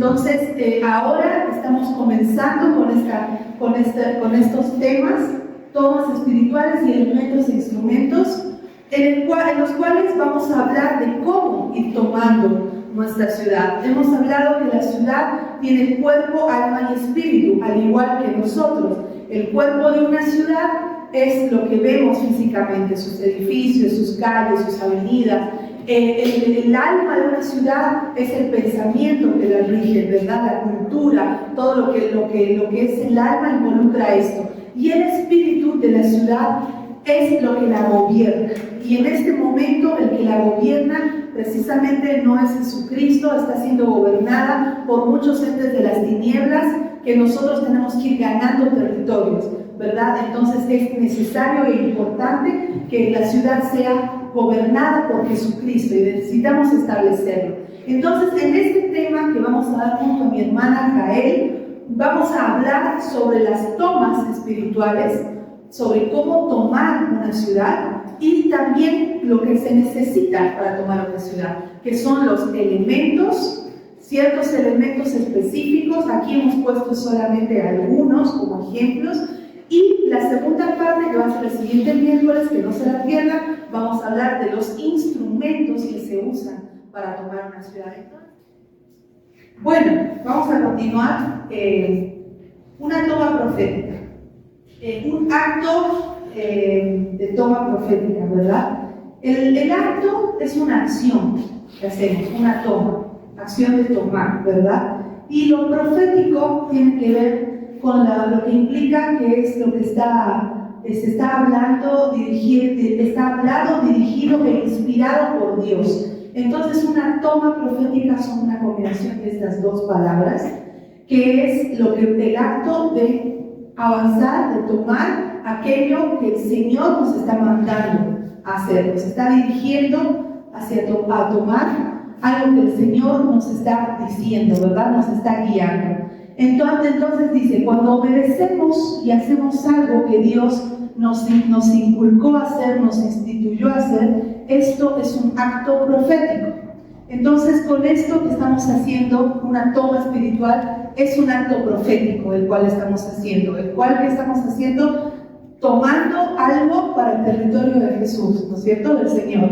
Entonces, ahora estamos comenzando con estos temas, tomas espirituales y elementos e instrumentos, en los cuales vamos a hablar de cómo ir tomando nuestra ciudad. Hemos hablado que la ciudad tiene cuerpo, alma y espíritu, al igual que nosotros. El cuerpo de una ciudad es lo que vemos físicamente, sus edificios, sus calles, sus avenidas. El alma de una ciudad es el pensamiento que la rige, ¿verdad? La cultura, todo lo que es el alma involucra esto. Y el espíritu de la ciudad es lo que la gobierna. Y en este momento el que la gobierna precisamente no es Jesucristo, está siendo gobernada por muchos entes de las tinieblas que nosotros tenemos que ir ganando territorios, ¿verdad? Entonces es necesario e importante que la ciudad sea gobernada por Jesucristo y necesitamos establecerlo. Entonces, en este tema que vamos a dar junto a mi hermana Jael, vamos a hablar sobre las tomas espirituales, sobre cómo tomar una ciudad y también lo que se necesita para tomar una ciudad, que son los elementos, ciertos elementos específicos. Aquí hemos puesto solamente algunos como ejemplos. Y la segunda parte, que va a ser el siguiente miércoles, que no se la pierdan, vamos a hablar de los instrumentos que se usan para tomar una ciudad. Bueno, vamos a continuar. Una toma profética. Un acto de toma profética, ¿verdad? El acto es una acción que hacemos, una toma, acción de tomar, ¿verdad? Y lo profético tiene que ver con lo que implica que es lo que se está hablando, dirigido e inspirado por Dios. Entonces, una toma profética son una combinación de estas dos palabras, que es el acto de avanzar, de tomar aquello que el Señor nos está mandando a hacer, nos está dirigiendo a tomar algo que el Señor nos está diciendo, ¿verdad? Nos está guiando. Entonces dice, cuando obedecemos y hacemos algo que Dios nos inculcó a hacer, nos instituyó a hacer, esto es un acto profético. Entonces, con esto que estamos haciendo, una toma espiritual, es un acto profético el cual estamos haciendo, tomando algo para el territorio de Jesús, ¿no es cierto?, del Señor.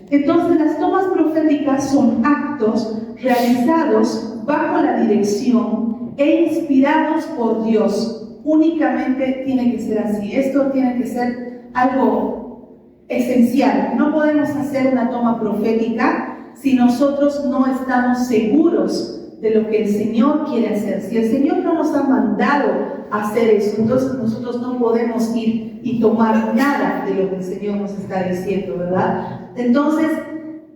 Entonces, las tomas proféticas son actos realizados bajo la dirección e inspirados por Dios. Únicamente tiene que ser así. Esto tiene que ser algo esencial. No podemos hacer una toma profética si nosotros no estamos seguros de lo que el Señor quiere hacer. Si el Señor no nos ha mandado a hacer eso, entonces nosotros no podemos ir y tomar nada de lo que el Señor nos está diciendo, ¿verdad? Entonces,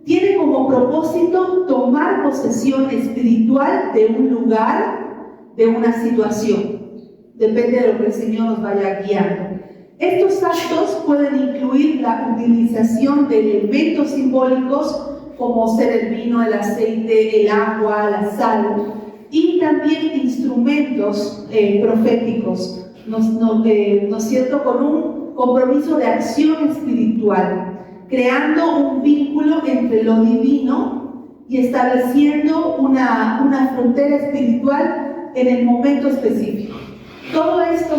tiene como propósito tomar posesión espiritual de un lugar, de una situación. Depende de lo que el Señor nos vaya guiando. Estos actos pueden incluir la utilización de elementos simbólicos como ser el vino, el aceite, el agua, la sal, y también instrumentos proféticos, ¿no es cierto?, con un compromiso de acción espiritual, creando un vínculo entre lo divino y estableciendo una frontera espiritual en el momento específico. Todo esto,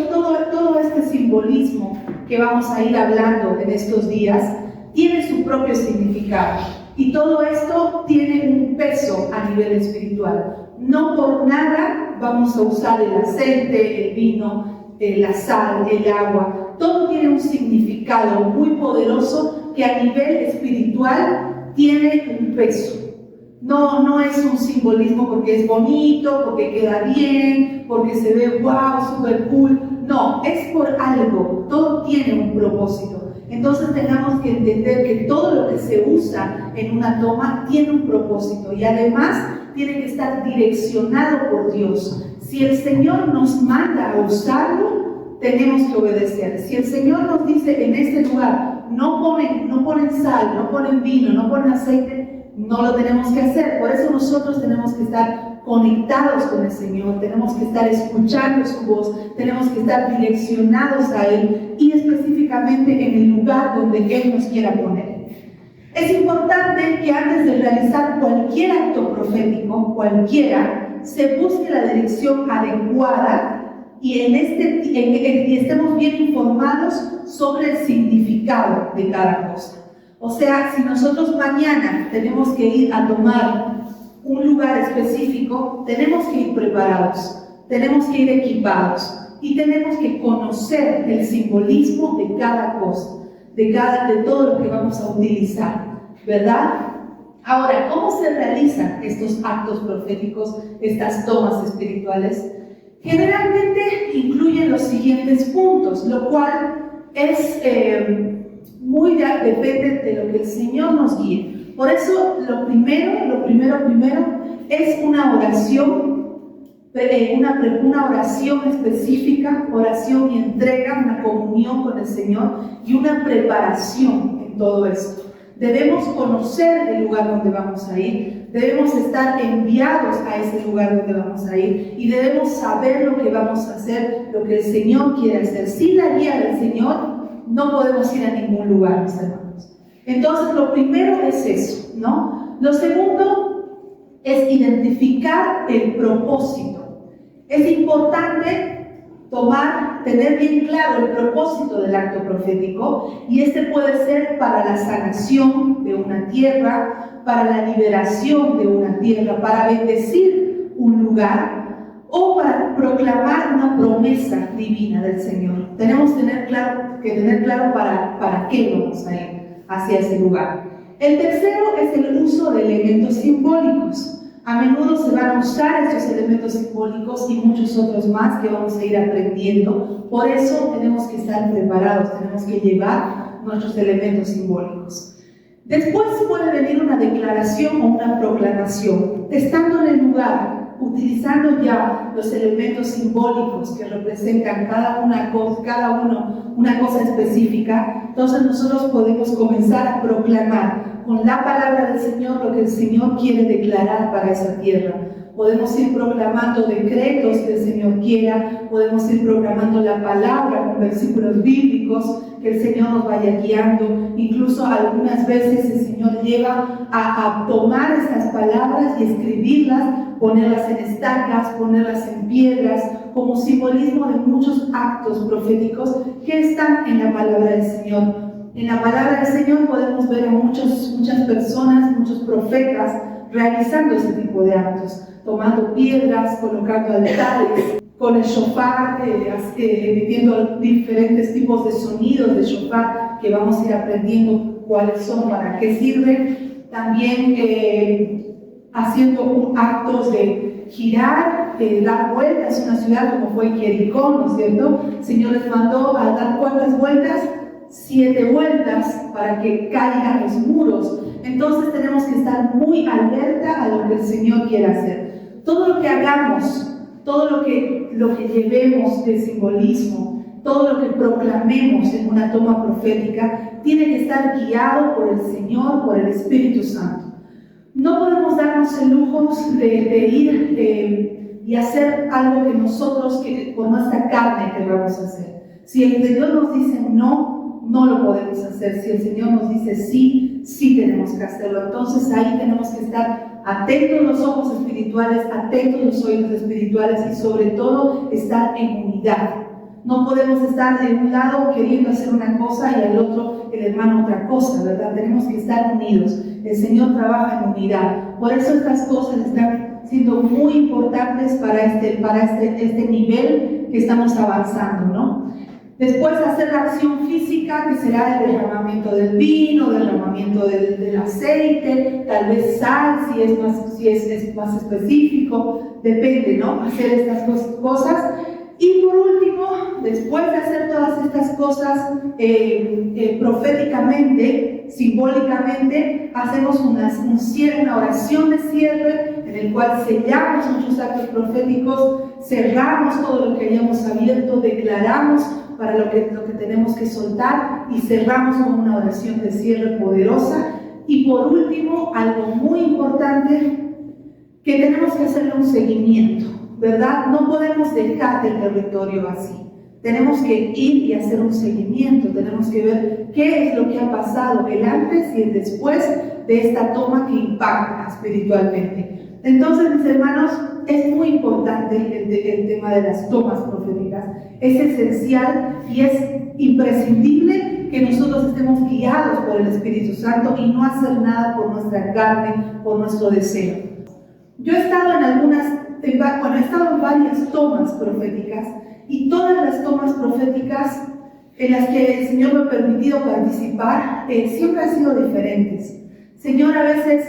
todo este simbolismo que vamos a ir hablando en estos días, tiene su propio significado. Y todo esto tiene un peso a nivel espiritual. No por nada vamos a usar el aceite, el vino, la sal, el agua. Todo tiene un significado muy poderoso que a nivel espiritual tiene un peso. No es un simbolismo porque es bonito, porque queda bien, porque se ve wow, super cool. No, es por algo. Todo tiene un propósito. Entonces tenemos que entender que todo lo que se usa en una toma tiene un propósito y además tiene que estar direccionado por Dios. Si el Señor nos manda a usarlo, tenemos que obedecer. Si el Señor nos dice en este lugar, no ponen sal, no ponen vino, no ponen aceite, no lo tenemos que hacer. Por eso nosotros tenemos que estar conectados con el Señor, tenemos que estar escuchando su voz, tenemos que estar direccionados a Él y específicamente en el lugar donde Él nos quiera poner. Es importante que antes de realizar cualquier acto profético, cualquiera, se busque la dirección adecuada y y estemos bien informados sobre el significado de cada cosa. O sea, si nosotros mañana tenemos que ir a tomar un lugar específico, tenemos que ir preparados, tenemos que ir equipados y tenemos que conocer el simbolismo de cada cosa, de todo lo que vamos a utilizar, ¿verdad? Ahora, ¿cómo se realizan estos actos proféticos, estas tomas espirituales? Generalmente incluyen los siguientes puntos, lo cual es depende de lo que el Señor nos guíe. Por eso, lo primero es una oración, una oración específica, oración y entrega, una comunión con el Señor y una preparación en todo esto. Debemos conocer el lugar donde vamos a ir, debemos estar enviados a ese lugar donde vamos a ir y debemos saber lo que vamos a hacer, lo que el Señor quiere hacer. Sin la guía del Señor no podemos ir a ningún lugar, mis hermanos. Entonces, lo primero es eso, ¿no? Lo segundo es identificar el propósito. Es importante tener bien claro el propósito del acto profético, y este puede ser para la sanación de una tierra, para la liberación de una tierra, para bendecir un lugar o para proclamar una promesa divina del Señor. Tenemos que tener claro para qué vamos a ir hacia ese lugar. El tercero es el uso de elementos simbólicos. A menudo se van a usar estos elementos simbólicos y muchos otros más que vamos a ir aprendiendo. Por eso tenemos que estar preparados, tenemos que llevar nuestros elementos simbólicos. Después puede venir una declaración o una proclamación. Estando en el lugar, utilizando ya los elementos simbólicos que representan cada uno una cosa específica, entonces nosotros podemos comenzar a proclamar con la palabra del Señor lo que el Señor quiere declarar para esa tierra. Podemos ir proclamando decretos que el Señor quiera, podemos ir proclamando la palabra con versículos bíblicos que el Señor nos vaya guiando. Incluso algunas veces el Señor lleva a tomar estas palabras y escribirlas, ponerlas en estacas, ponerlas en piedras, como simbolismo de muchos actos proféticos que están en la palabra del Señor. En la palabra del Señor podemos ver a muchas personas, muchos profetas realizando este tipo de actos, tomando piedras, colocando altares, con el shofar, emitiendo diferentes tipos de sonidos de shofar que vamos a ir aprendiendo cuáles son, para qué sirven. También haciendo actos de girar, dar vueltas en una ciudad como fue Jericó, ¿no es cierto? El Señor les mandó a dar ¿cuántas vueltas? 7 vueltas para que caigan los muros. Entonces tenemos que estar muy alerta a lo que el Señor quiere hacer. Todo lo que hagamos, todo lo que llevemos de simbolismo, todo lo que proclamemos en una toma profética, tiene que estar guiado por el Señor, por el Espíritu Santo. No podemos darnos el lujo de ir y hacer algo que nosotros, por nuestra carne, queramos hacer. Si el Señor nos dice no lo podemos hacer. Si el Señor nos dice sí, sí tenemos que hacerlo. Entonces ahí tenemos que estar atentos los ojos espirituales, atentos los oídos espirituales y sobre todo estar en unidad. No podemos estar de un lado queriendo hacer una cosa y al otro el hermano otra cosa, ¿verdad? Tenemos que estar unidos. El Señor trabaja en unidad. Por eso estas cosas están siendo muy importantes para este nivel que estamos avanzando, ¿no? Después hacer la acción física, que será el derramamiento del vino, derramamiento del aceite, tal vez sal, si es más específico, depende, ¿no? Hacer estas cosas. Y por último, después de hacer todas estas cosas proféticamente, simbólicamente, hacemos una oración de cierre en el cual sellamos muchos actos proféticos, cerramos todo lo que hayamos abierto, declaramos para lo que tenemos que soltar y cerramos con una oración de cierre poderosa. Y por último, algo muy importante, que tenemos que hacerle un seguimiento, ¿verdad? No podemos dejar el territorio así. Tenemos que ir y hacer un seguimiento, tenemos que ver qué es lo que ha pasado, el antes y el después de esta toma que impacta espiritualmente. Entonces, mis hermanos, es muy importante el tema de las tomas proféticas. Es esencial y es imprescindible que nosotros estemos guiados por el Espíritu Santo y no hacer nada por nuestra carne, por nuestro deseo. Yo he estado he estado en varias tomas proféticas, y todas las tomas proféticas en las que el Señor me ha permitido participar siempre han sido diferentes. El Señor a veces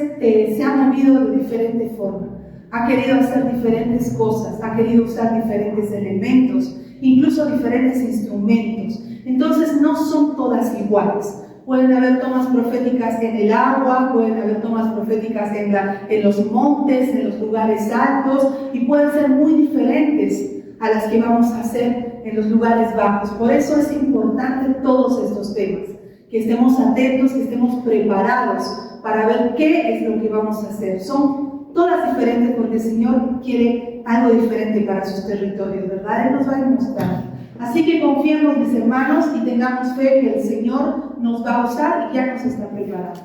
se ha movido de diferente forma, ha querido hacer diferentes cosas, ha querido usar diferentes elementos, incluso diferentes instrumentos. Entonces no son todas iguales. Pueden haber tomas proféticas en el agua, pueden haber tomas proféticas en los montes, en los lugares altos, y pueden ser muy diferentes a las que vamos a hacer en los lugares bajos. Por eso es importante todos estos temas, que estemos atentos, que estemos preparados para ver qué es lo que vamos a hacer. Son todas diferentes porque el Señor quiere algo diferente para sus territorios, ¿verdad? Él nos va a demostrar. Así que confiemos, mis hermanos, y tengamos fe que el Señor nos va a usar y ya nos está preparando.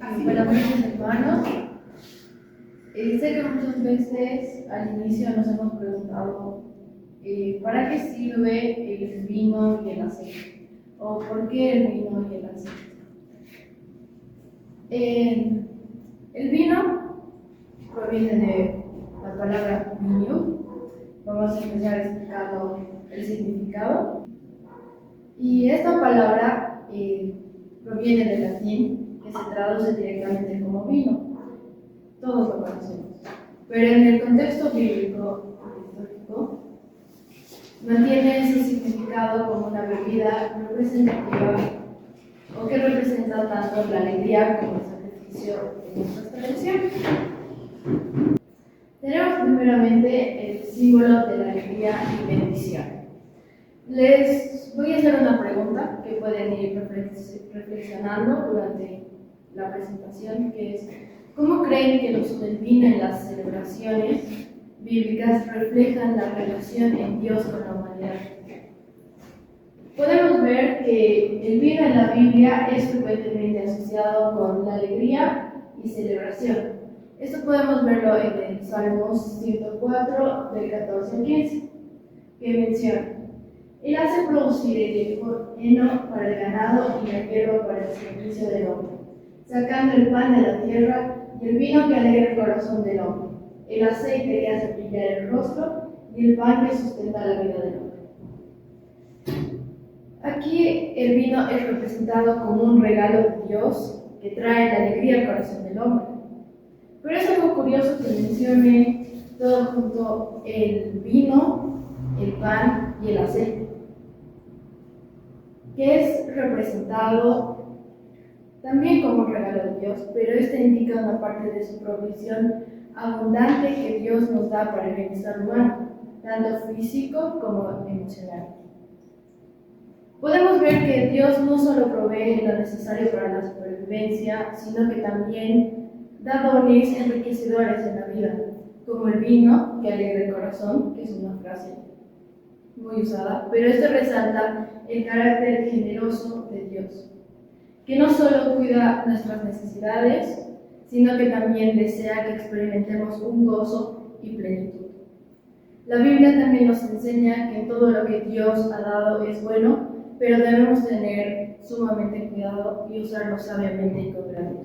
Así para mis hermanos, sé que muchas veces al inicio nos hemos preguntado ¿para qué sirve el vino y el aceite? ¿O por qué el vino y el aceite? El vino proviene de la palabra vino. Vamos a empezar explicando el significado. Y esta palabra proviene del latín, que se traduce directamente como vino. Todos lo conocemos. Pero en el contexto bíblico histórico, mantiene ese significado como una bebida representativa o que representa tanto la alegría como el sacrificio en nuestra tradición. Tenemos primeramente el símbolo de la alegría y bendición. Les voy a hacer una pregunta que pueden ir reflexionando durante la presentación, que es: ¿cómo creen que el uso del vino en las celebraciones bíblicas reflejan la relación en Dios con la humanidad? Podemos ver que el vino en la Biblia es frecuentemente asociado con la alegría y celebración. Esto podemos verlo en el Salmos 104, del 14 al 15, que menciona: Él hace producir el heno para el ganado y la hierba para el servicio del hombre, sacando el pan de la tierra y el vino que alegra el corazón del hombre, el aceite que hace brillar el rostro y el pan que sustenta la vida del hombre. Aquí el vino es representado como un regalo de Dios que trae la alegría al corazón del hombre. Pero es algo curioso que mencione todo junto el vino, el pan y el aceite, que es representado también como un regalo de Dios, pero este indica una parte de su provisión abundante que Dios nos da para el bienestar humano, tanto físico como emocional. Podemos ver que Dios no solo provee lo necesario para la supervivencia, sino que también da dones enriquecedores en la vida, como el vino que alegra el corazón, que es una frase muy usada, pero esto resalta el carácter generoso de Dios, que no solo cuida nuestras necesidades, sino que también desea que experimentemos un gozo y plenitud. La Biblia también nos enseña que todo lo que Dios ha dado es bueno, pero debemos tener sumamente cuidado y usarlo sabiamente y con gratitud.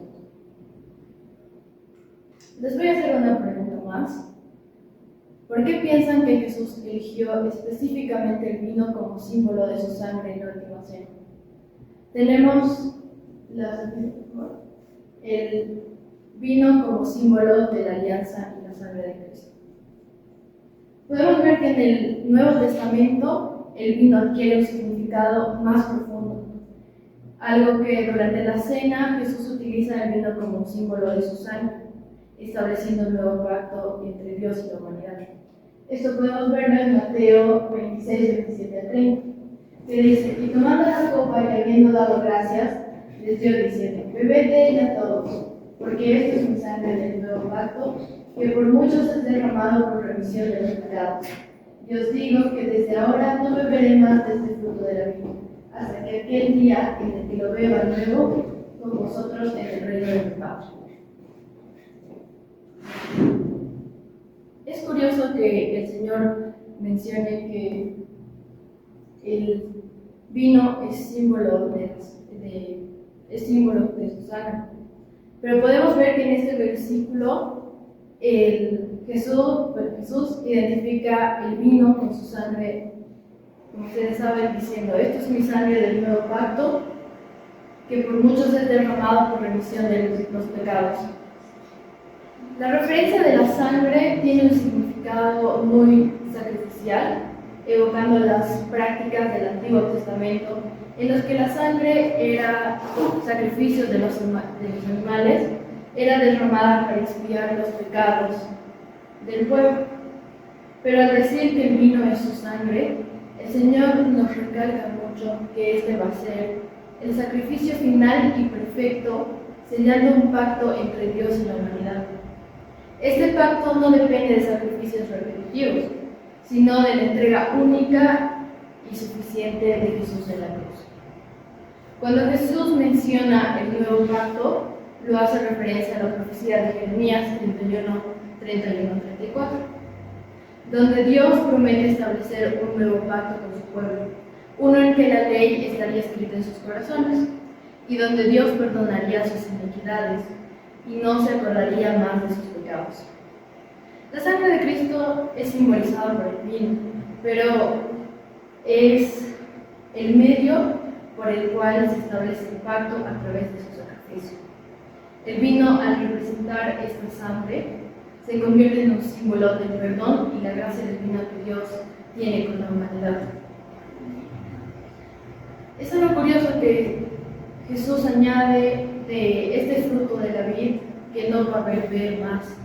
Les voy a hacer una pregunta más. ¿Por qué piensan que Jesús eligió específicamente el vino como símbolo de su sangre en la última cena? Tenemos el vino como símbolo de la alianza y la sangre de Cristo. Podemos ver que en el Nuevo Testamento el vino adquiere un significado más profundo, algo que durante la cena Jesús utiliza el vino como un símbolo de su sangre, estableciendo un nuevo pacto entre Dios y la humanidad. Esto podemos verlo en Mateo 26, 27 a 30, que dice: y tomando la copa y habiendo dado gracias, les dio diciendo: bebed de ella todos, porque esto es mi sangre del nuevo pacto, que por muchos es derramado por remisión de los pecados. Y os digo que desde ahora no beberé más de este fruto de la vida, hasta que aquel día en el que lo beba nuevo con vosotros en el reino de mi Padre. Es curioso curioso que el Señor mencione que el vino es símbolo es símbolo de su sangre. Pero podemos ver que en este versículo Jesús identifica el vino con su sangre, como ustedes saben, diciendo: esto es mi sangre del nuevo pacto, que por muchos es derramado por remisión de los pecados. La referencia de la sangre tiene un significado muy sacrificial, evocando las prácticas del Antiguo Testamento, en los que la sangre era sacrificio de los animales, era derramada para expiar los pecados del pueblo. Pero al decir que el vino es su sangre, el Señor nos recalca mucho que este va a ser el sacrificio final y perfecto, sellando un pacto entre Dios y la humanidad. Este pacto no depende de sacrificios repetitivos, sino de la entrega única y suficiente de Jesús en la cruz. Cuando Jesús menciona el nuevo pacto, lo hace referencia a la profecía de Jeremías 31-34, donde Dios promete establecer un nuevo pacto con su pueblo, uno en que la ley estaría escrita en sus corazones, y donde Dios perdonaría sus iniquidades y no se acordaría más de sus pecados. La sangre de Cristo es simbolizada por el vino, pero es el medio por el cual se establece el pacto a través de su sacrificio. El vino, al representar esta sangre, se convierte en un símbolo del perdón y la gracia divina que Dios tiene con la humanidad. Es algo curioso que Jesús añade de este fruto de la vid que no va a beber más,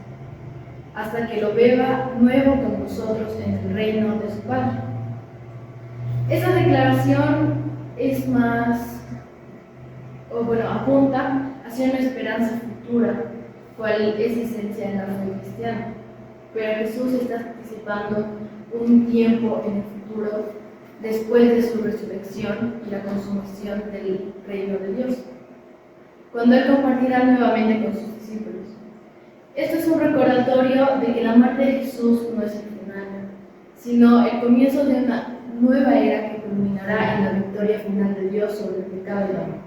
hasta que lo beba nuevo con nosotros en el reino de su Padre. Esa declaración es apunta hacia una esperanza futura, cual es esencial en la fe cristiana. Pero Jesús está anticipando un tiempo en el futuro, después de su resurrección y la consumación del reino de Dios, cuando Él compartirá nuevamente con sus discípulos. Esto es un recordatorio de que la muerte de Jesús no es el final, sino el comienzo de una nueva era que culminará en la victoria final de Dios sobre el pecado y la muerte.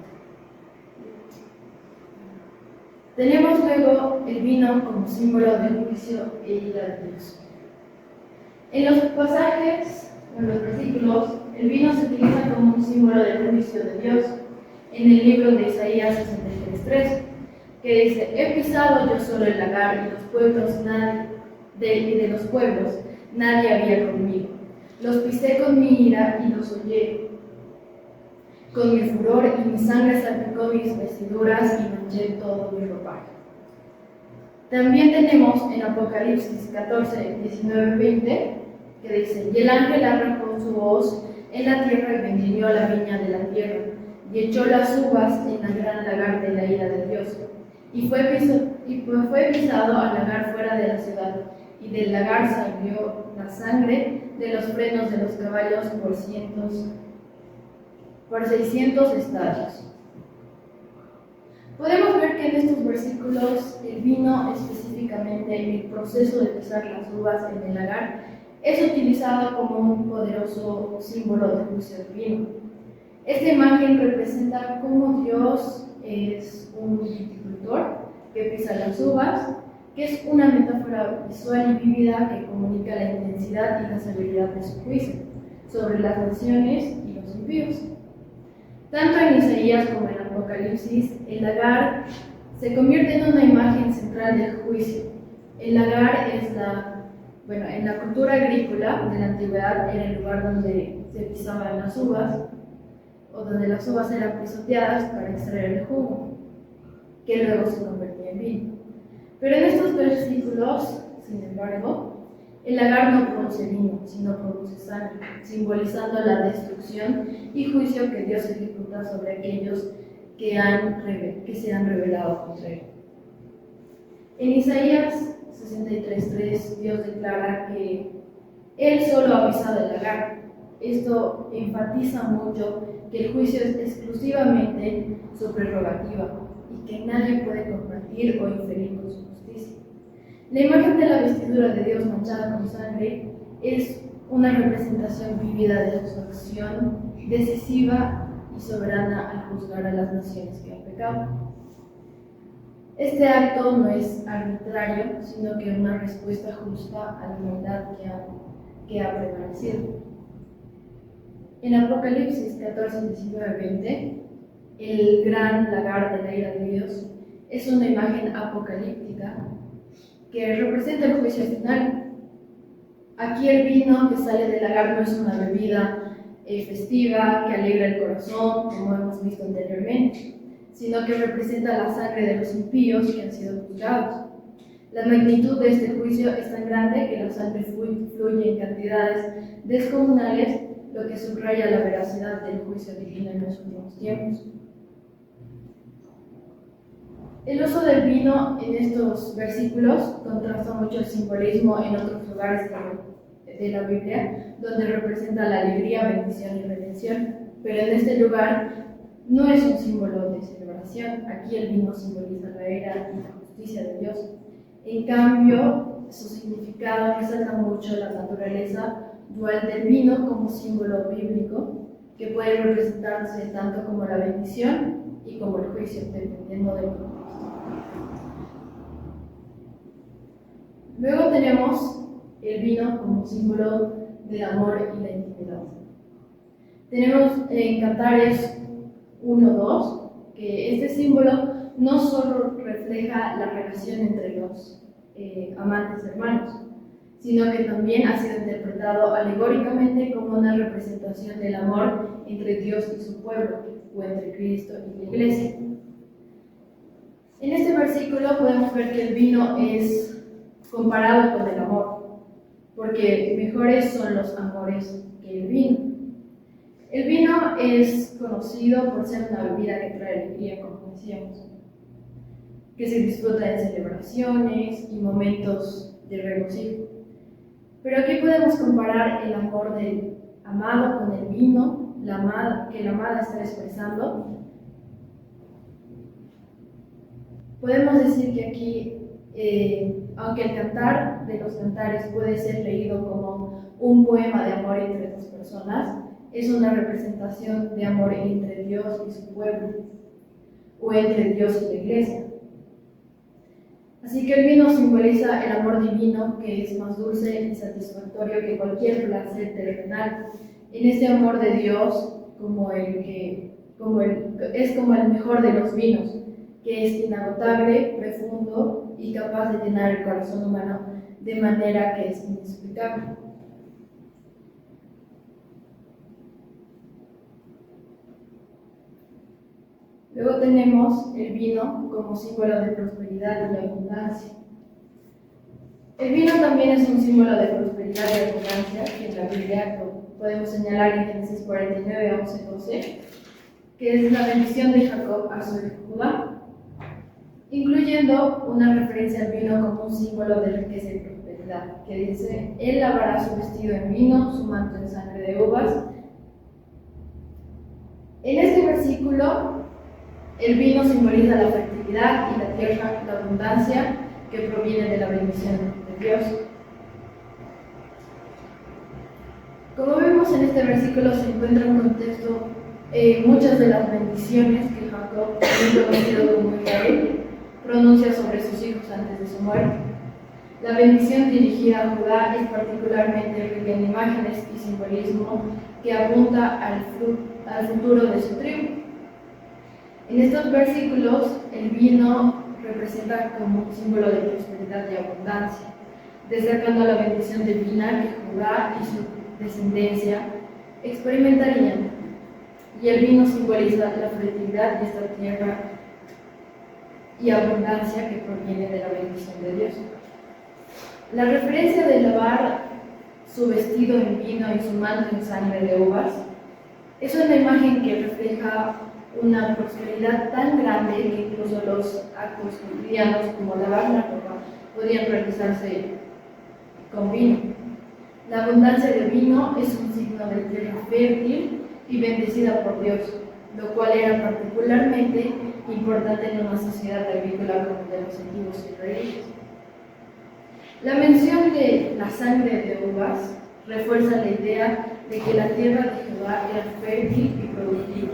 Tenemos luego el vino como símbolo de juicio e ira de Dios. En los pasajes, en los versículos, el vino se utiliza como un símbolo del juicio de Dios. En el libro de Isaías 63:3, que dice: he pisado yo solo el lagar, y los pueblos de los pueblos nadie había conmigo. Los pisé con mi ira y los hollé con mi furor, y mi sangre salpicó mis vestiduras y manché todo mi ropaje. También tenemos en Apocalipsis 14:19-20, que dice: y el ángel arrojó su hoz en la tierra y vendimió la viña de la tierra, y echó las uvas en la gran lagar de la ira de Dios. Y fue pisado al lagar fuera de la ciudad, y del lagar salió la sangre de los frenos de los caballos por 600 estadios. Podemos ver que en estos versículos el vino, específicamente el proceso de pisar las uvas en el lagar, es utilizado como un poderoso símbolo de juicio divino. Esta imagen representa cómo Dios es un viticultor que pisa las uvas, que es una metáfora visual y vívida que comunica la intensidad y la severidad de su juicio sobre las naciones y los impíos. Tanto en Isaías como en Apocalipsis, el lagar se convierte en una imagen central del juicio. El lagar es en la cultura agrícola de la antigüedad era el lugar donde se pisaban las uvas, o donde las uvas eran pisoteadas para extraer el jugo, que luego se convertía en vino. Pero en estos versículos, sin embargo, el lagar no produce vino, sino produce sangre, simbolizando la destrucción y juicio que Dios ejecuta sobre aquellos que se han rebelado contra Él. En Isaías 63:3, Dios declara que Él solo ha pisado el lagar. Esto enfatiza mucho que el juicio es exclusivamente su prerrogativa y que nadie puede compartir o inferir con su justicia. La imagen de la vestidura de Dios manchada con sangre es una representación vívida de su acción decisiva y soberana al juzgar a las naciones que han pecado. Este acto no es arbitrario, sino que una respuesta justa a la maldad que ha prevalecido. En Apocalipsis 14, 19, 20, el gran lagar de la ira de Dios es una imagen apocalíptica que representa el juicio final. Aquí el vino que sale del lagar no es una bebida festiva que alegra el corazón, como hemos visto anteriormente, sino que representa la sangre de los impíos que han sido juzgados. La magnitud de este juicio es tan grande que la sangre fluye en cantidades descomunales, lo que subraya la veracidad del juicio divino en los últimos tiempos. El uso del vino en estos versículos contrasta mucho el simbolismo en otros lugares de la Biblia, donde representa la alegría, bendición y redención, pero en este lugar no es un símbolo de celebración. Aquí el vino simboliza la ira y la justicia de Dios. En cambio, su significado resalta mucho la naturaleza dual del vino como símbolo bíblico, que puede representarse tanto como la bendición y como el juicio, dependiendo del contexto. Luego tenemos el vino como símbolo del amor y la intimidad. Tenemos en Cantares 1:2 que este símbolo no solo refleja la relación entre los amantes hermanos, sino que también ha sido interpretado alegóricamente como una representación del amor entre Dios y su pueblo, o entre Cristo y la Iglesia. En este versículo podemos ver que el vino es comparado con el amor, porque mejores son los amores que el vino. El vino es conocido por ser una bebida que trae alegría, como decíamos, que se disfruta en celebraciones y momentos de regocijo. Pero aquí podemos comparar el amor del amado con el vino que la amada está expresando. Podemos decir que aquí, aunque el cantar de los cantares puede ser leído como un poema de amor entre dos personas, es una representación de amor entre Dios y su pueblo, o entre Dios y la Iglesia. Así que el vino simboliza el amor divino, que es más dulce y satisfactorio que cualquier placer terrenal. En este amor de Dios, es como el mejor de los vinos, que es inagotable, profundo y capaz de llenar el corazón humano de manera que es inexplicable. Luego tenemos el vino como símbolo de prosperidad y abundancia. El vino también es un símbolo de prosperidad y abundancia, que en la Biblia podemos señalar en Génesis 49, 11, 12, que es la bendición de Jacob a su hijo Judá, incluyendo una referencia al vino como un símbolo de riqueza y prosperidad, que dice: él lavará su vestido en vino, su manto en sangre de uvas. En este versículo, el vino simboliza la fertilidad y la tierra, la abundancia que proviene de la bendición de Dios. Como vemos en este versículo, se encuentra un contexto muchas de las bendiciones que Jacob, también conocido como Israel, pronuncia sobre sus hijos antes de su muerte. La bendición dirigida a Judá es particularmente rica en imágenes y simbolismo que apunta al futuro de su tribu. En estos versículos, el vino representa como un símbolo de prosperidad y abundancia, destacando la bendición divina que Judá y su descendencia experimentarían. Y el vino simboliza la fertilidad de esta tierra y abundancia que proviene de la bendición de Dios. La referencia de lavar su vestido en vino y su manto en sangre de uvas es una imagen que refleja una prosperidad tan grande que incluso los actos cotidianos como lavar la ropa podían realizarse con vino. La abundancia del vino es un signo de tierra fértil y bendecida por Dios, lo cual era particularmente importante en una sociedad agrícola como de los antiguos israelíes. La mención de la sangre de uvas refuerza la idea de que la tierra de Jehová era fértil y productiva.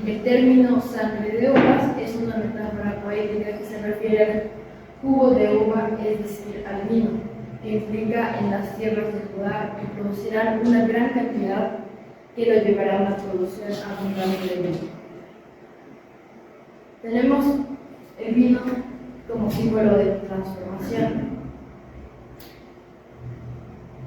El término sangre de uvas es una metáfora poética que se refiere al jugo de uva, es decir, al vino, que implica en las tierras de Judá que producirán una gran cantidad que lo llevará a una producción abundante de vino. Tenemos el vino como símbolo de transformación.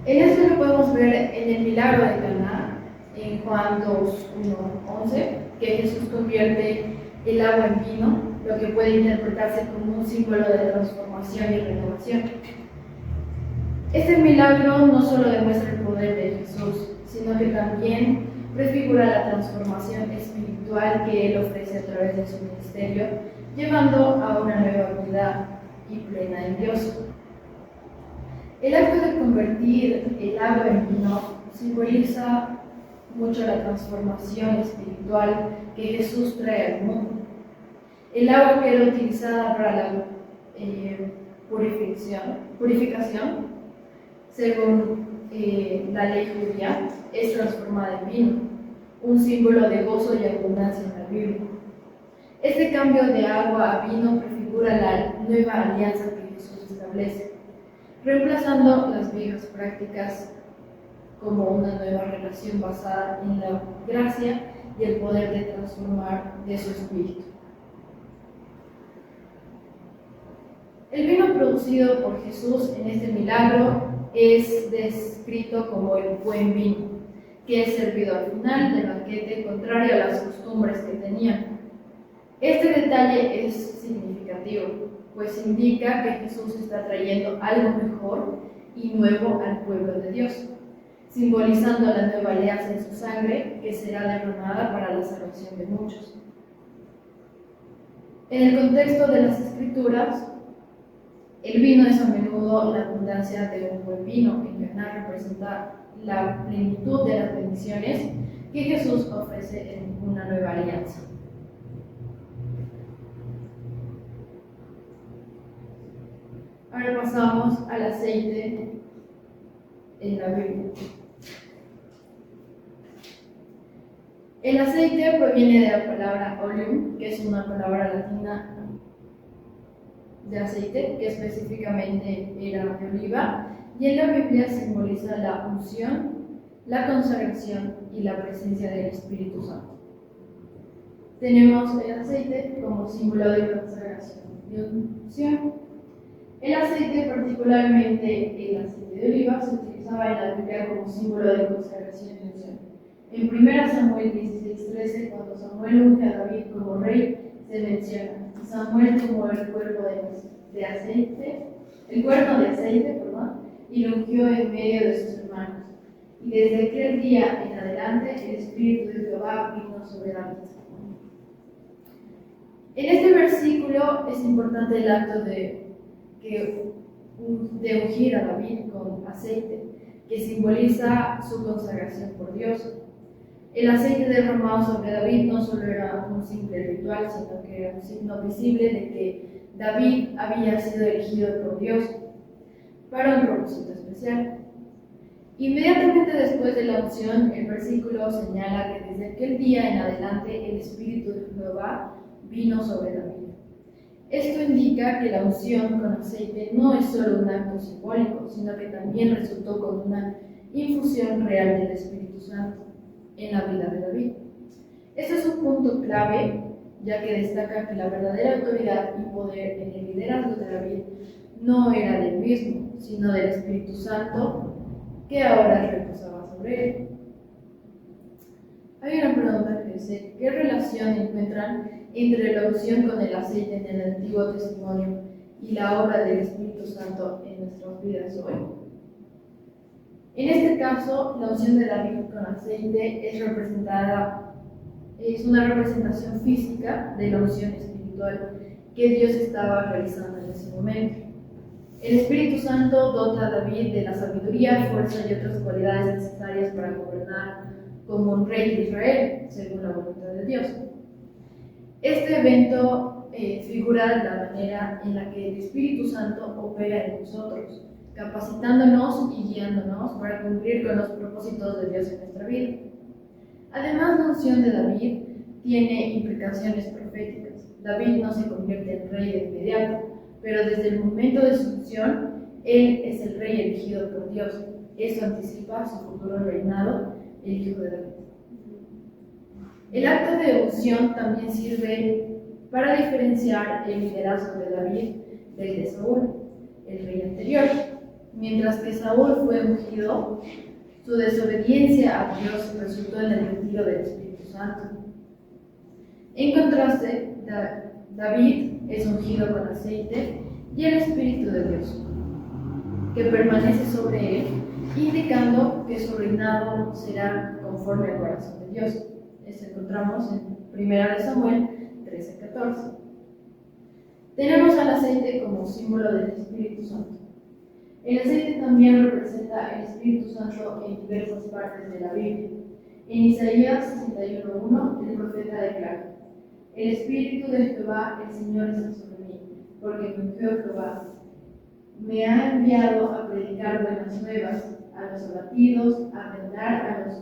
En esto lo podemos ver en el milagro de Caná, en Juan 2:1-11, que Jesús convierte el agua en vino, lo que puede interpretarse como un símbolo de transformación y renovación. Este milagro no solo demuestra el poder de Jesús, sino que también prefigura la transformación espiritual que Él ofrece a través de su ministerio, llevando a una nueva vida y plena en Dios. El acto de convertir el agua en vino simboliza mucho la transformación espiritual que Jesús trae al mundo. El agua que era utilizada para la purificación, según la ley judía, es transformada en vino, un símbolo de gozo y abundancia en la Biblia. Este cambio de agua a vino prefigura la nueva alianza que Jesús establece, reemplazando las viejas prácticas como una nueva relación basada en la gracia y el poder de transformar de su espíritu. El vino producido por Jesús en este milagro es descrito como el buen vino, que es servido al final del banquete, contrario a las costumbres que tenían. Este detalle es significativo, pues indica que Jesús está trayendo algo mejor y nuevo al pueblo de Dios, simbolizando la nueva alianza en su sangre que será derramada para la salvación de muchos. En el contexto de las Escrituras, el vino es a menudo la abundancia de un buen vino. En Caná representa la plenitud de las bendiciones que Jesús ofrece en una nueva alianza. Ahora pasamos al aceite en la Biblia. El aceite proviene de la palabra oleum, que es una palabra latina de aceite, que específicamente era de oliva, y en la Biblia simboliza la unción, la consagración y la presencia del Espíritu Santo. Tenemos el aceite como símbolo de consagración y unción. El aceite, particularmente el aceite de oliva, se utilizaba en la Biblia como símbolo de consagración y unción. En 1 Samuel 16:13, cuando Samuel unge a David como rey, se menciona: Samuel tomó el cuerno de aceite, y lo ungió en medio de sus hermanos. Y desde aquel día en adelante, el Espíritu de Jehová vino sobre David. En este versículo es importante el acto de ungir a David con aceite, que simboliza su consagración por Dios. El aceite derramado sobre David no solo era un simple ritual, sino que era un signo visible de que David había sido elegido por Dios para un propósito especial. Inmediatamente después de la unción, el versículo señala que desde aquel día en adelante el Espíritu de Jehová vino sobre David. Esto indica que la unción con aceite no es solo un acto simbólico, sino que también resultó con una infusión real del Espíritu Santo en la vida de David. Este es un punto clave, ya que destaca que la verdadera autoridad y poder en el liderazgo de David no era del mismo, sino del Espíritu Santo, que ahora reposaba sobre él. Hay una pregunta que dice: ¿qué relación encuentran entre la unción con el aceite en el Antiguo Testimonio y la obra del Espíritu Santo en nuestras vidas hoy? En este caso, la unción de David con aceite es una representación física de la unción espiritual que Dios estaba realizando en ese momento. El Espíritu Santo dota a David de la sabiduría, fuerza y otras cualidades necesarias para gobernar como un rey de Israel, según la voluntad de Dios. Este evento figura la manera en la que el Espíritu Santo opera en nosotros, capacitándonos y guiándonos para cumplir con los propósitos de Dios en nuestra vida. Además, la unción de David tiene implicaciones proféticas. David no se convierte en rey de inmediato, pero desde el momento de su unción, él es el rey elegido por Dios. Esto anticipa su futuro reinado, el hijo de David. El acto de unción también sirve para diferenciar el liderazgo de David del de Saúl, el rey anterior. Mientras que Saúl fue ungido, su desobediencia a Dios resultó en el retiro del Espíritu Santo. En contraste, David es ungido con aceite y el Espíritu de Dios, que permanece sobre él, indicando que su reinado será conforme al corazón de Dios. Esto encontramos en 1 Samuel 13:14. Tenemos al aceite como símbolo del Espíritu Santo. El aceite también representa el Espíritu Santo en diversas partes de la Biblia. En Isaías 61:1, el profeta declara: el Espíritu de Jehová, el Señor, está sobre mí, porque me ungió Jehová. Me ha enviado a predicar buenas nuevas a los abatidos, a vendar a los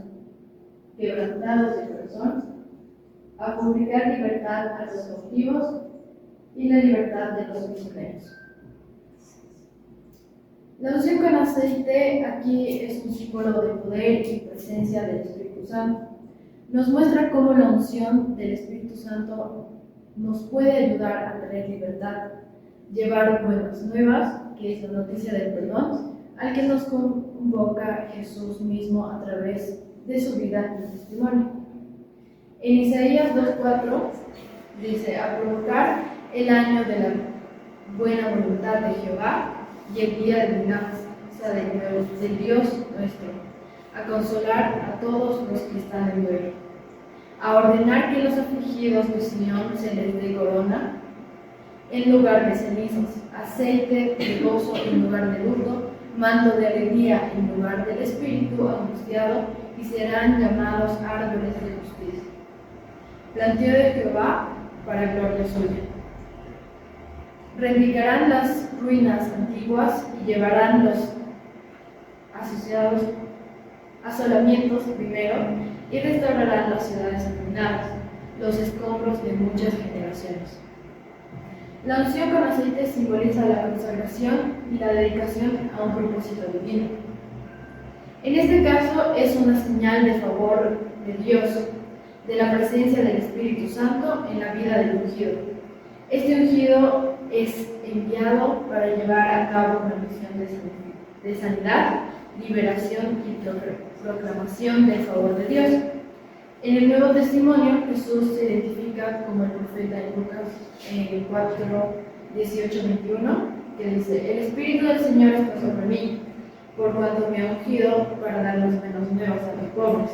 quebrantados de corazón, a publicar libertad a los cautivos y la libertad de los prisioneros. La unción con aceite aquí es un símbolo de poder y presencia del Espíritu Santo. Nos muestra cómo la unción del Espíritu Santo nos puede ayudar a tener libertad, llevar buenas nuevas, que es la noticia del perdón, al que nos convoca Jesús mismo a través de su vida y testimonio. En Isaías 2:4 dice: a provocar el año de la buena voluntad de Jehová y el día de venganza del Dios nuestro, a consolar a todos los que están en duelo, a ordenar que los afligidos de Sión se les dé corona en lugar de cenizas, aceite de gozo en lugar de luto, manto de alegría en lugar del espíritu angustiado, y serán llamados árboles de justicia, planteo de Jehová para gloria suya. Reivindicarán las ruinas antiguas y llevarán los asociados asolamientos primero y restaurarán las ciudades arruinadas, los escombros de muchas generaciones. La unción con aceite simboliza la consagración y la dedicación a un propósito divino. En este caso es una señal de favor de Dios, de la presencia del Espíritu Santo en la vida del ungido. Este ungido es enviado para llevar a cabo una misión de sanidad, liberación y proclamación del favor de Dios. En el Nuevo Testimonio, Jesús se identifica como el profeta en Lucas 4:18-21, que dice: el Espíritu del Señor está sobre mí, por cuanto me ha ungido para dar las buenas nuevas a los pobres.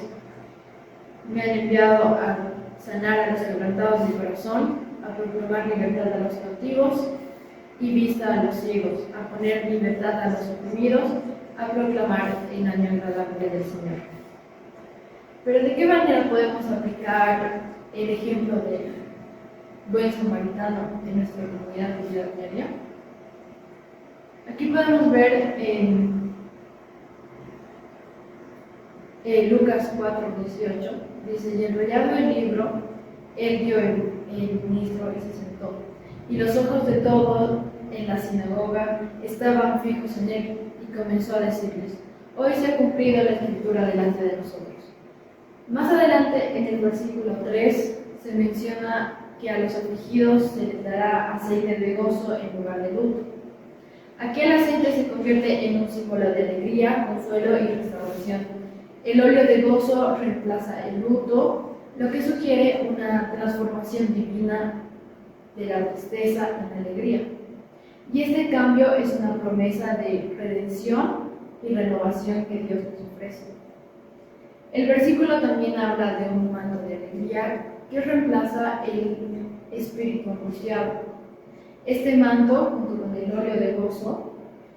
Me han enviado a sanar a los quebrantados de corazón, a proclamar libertad a los cautivos y vista a los ciegos, a poner libertad a los oprimidos, a proclamar el año agradable del Señor. Pero ¿de qué manera podemos aplicar el ejemplo del buen samaritano en nuestra comunidad de vida diaria? Aquí podemos ver en Lucas 4:18, dice: y enrollado el libro, él dio el ministro y se sentó, y los ojos de todos en la sinagoga estaban fijos en él, y comenzó a decirles: hoy se ha cumplido la escritura delante de nosotros. Más adelante, en el versículo 3, se menciona que a los afligidos se les dará aceite de gozo en lugar de luto. Aquí el aceite se convierte en un símbolo de alegría, consuelo y restauración. El óleo de gozo reemplaza el luto, lo que sugiere una transformación divina de la tristeza en alegría. Y este cambio es una promesa de redención y renovación que Dios nos ofrece. El versículo también habla de un manto de alegría que reemplaza el espíritu angustiado. Este manto, junto con el óleo de gozo,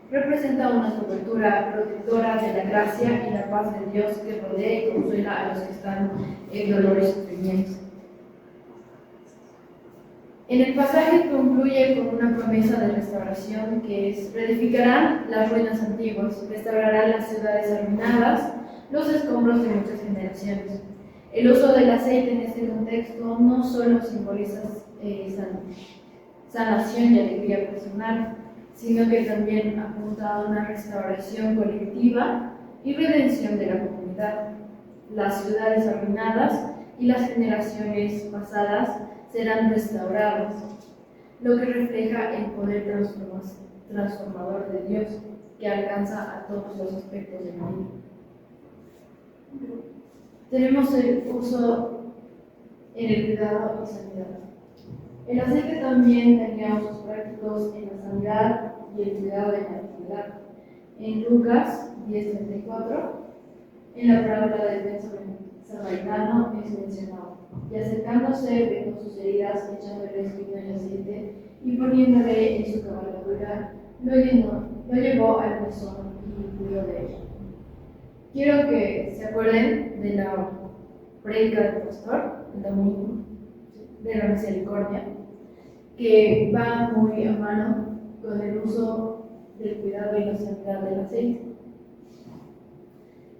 representa una cobertura protectora de la gracia y la paz de Dios que rodea y consuela a los que están en dolor y sufrimiento. En el pasaje concluye con una promesa de restauración que es: reedificarán las ruinas antiguas, restaurarán las ciudades arruinadas, los escombros de muchas generaciones. El uso del aceite en este contexto no solo simboliza sanación y alegría personal, sino que también apunta a una restauración colectiva y redención de la comunidad. Las ciudades arruinadas y las generaciones pasadas serán restauradas, lo que refleja el poder transformador de Dios que alcanza a todos los aspectos de la vida. Tenemos el uso en el cuidado y sanidad. El aceite también tenía usos prácticos en la sanidad y el cuidado de la actividad. En Lucas 10:34, en la parábola del buen samaritano es mencionado: y acercándose, vendó sus heridas, echándoles vino y aceite, y poniéndole en su cabalgadura, lo llevó al mesón y cuidó de él. Quiero que se acuerden de la prédica del pastor, el domingo, de la misericordia, que va muy a mano con el uso del cuidado y la sanidad del aceite.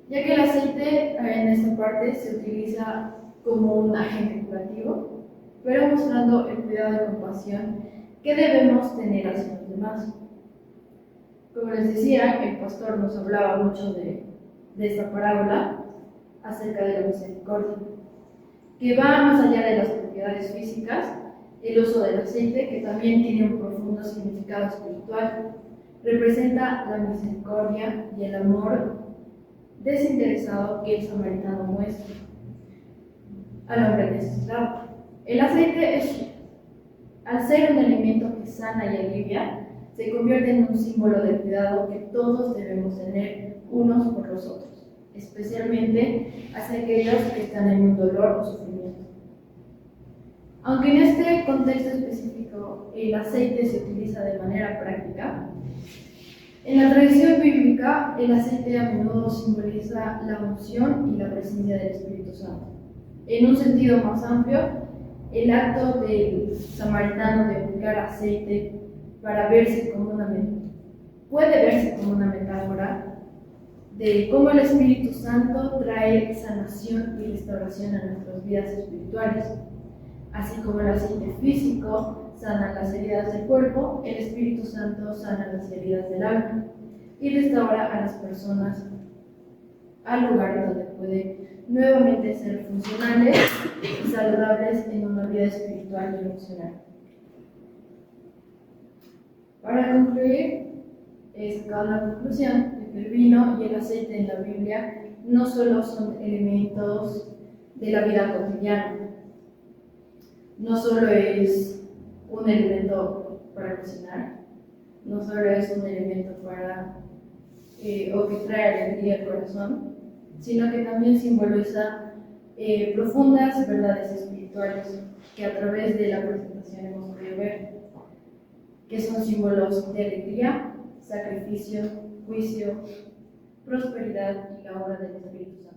Ya que el aceite en esta parte se utiliza como un agente curativo, pero mostrando el cuidado y compasión que debemos tener hacia los demás. Como les decía, el pastor nos hablaba mucho de esta parábola acerca de la misericordia, que va más allá de las propiedades físicas. El uso del aceite, que también tiene un profundo significado espiritual, representa la misericordia y el amor desinteresado que el samaritano muestra al hombre necesitado. El aceite, al ser un elemento que sana y alivia, se convierte en un símbolo de cuidado que todos debemos tener unos por los otros, especialmente hacia aquellos que están en un dolor o sufrimiento. Aunque en este contexto específico el aceite se utiliza de manera práctica, en la tradición bíblica el aceite a menudo simboliza la unción y la presencia del Espíritu Santo. En un sentido más amplio, el acto del samaritano de aplicar aceite puede verse como una metáfora de cómo el Espíritu Santo trae sanación y restauración a nuestras vidas espirituales. Así como el aceite físico sana las heridas del cuerpo, el Espíritu Santo sana las heridas del alma y restaura a las personas al lugar donde pueden nuevamente ser funcionales y saludables en una vida espiritual y emocional. Para concluir, he sacado la conclusión de que el vino y el aceite en la Biblia no solo son elementos de la vida cotidiana, no solo es un elemento para cocinar, no solo es un elemento o que trae alegría al corazón, sino que también simboliza profundas verdades espirituales que a través de la presentación hemos podido ver, que son símbolos de alegría, sacrificio, juicio, prosperidad y la obra del Espíritu Santo.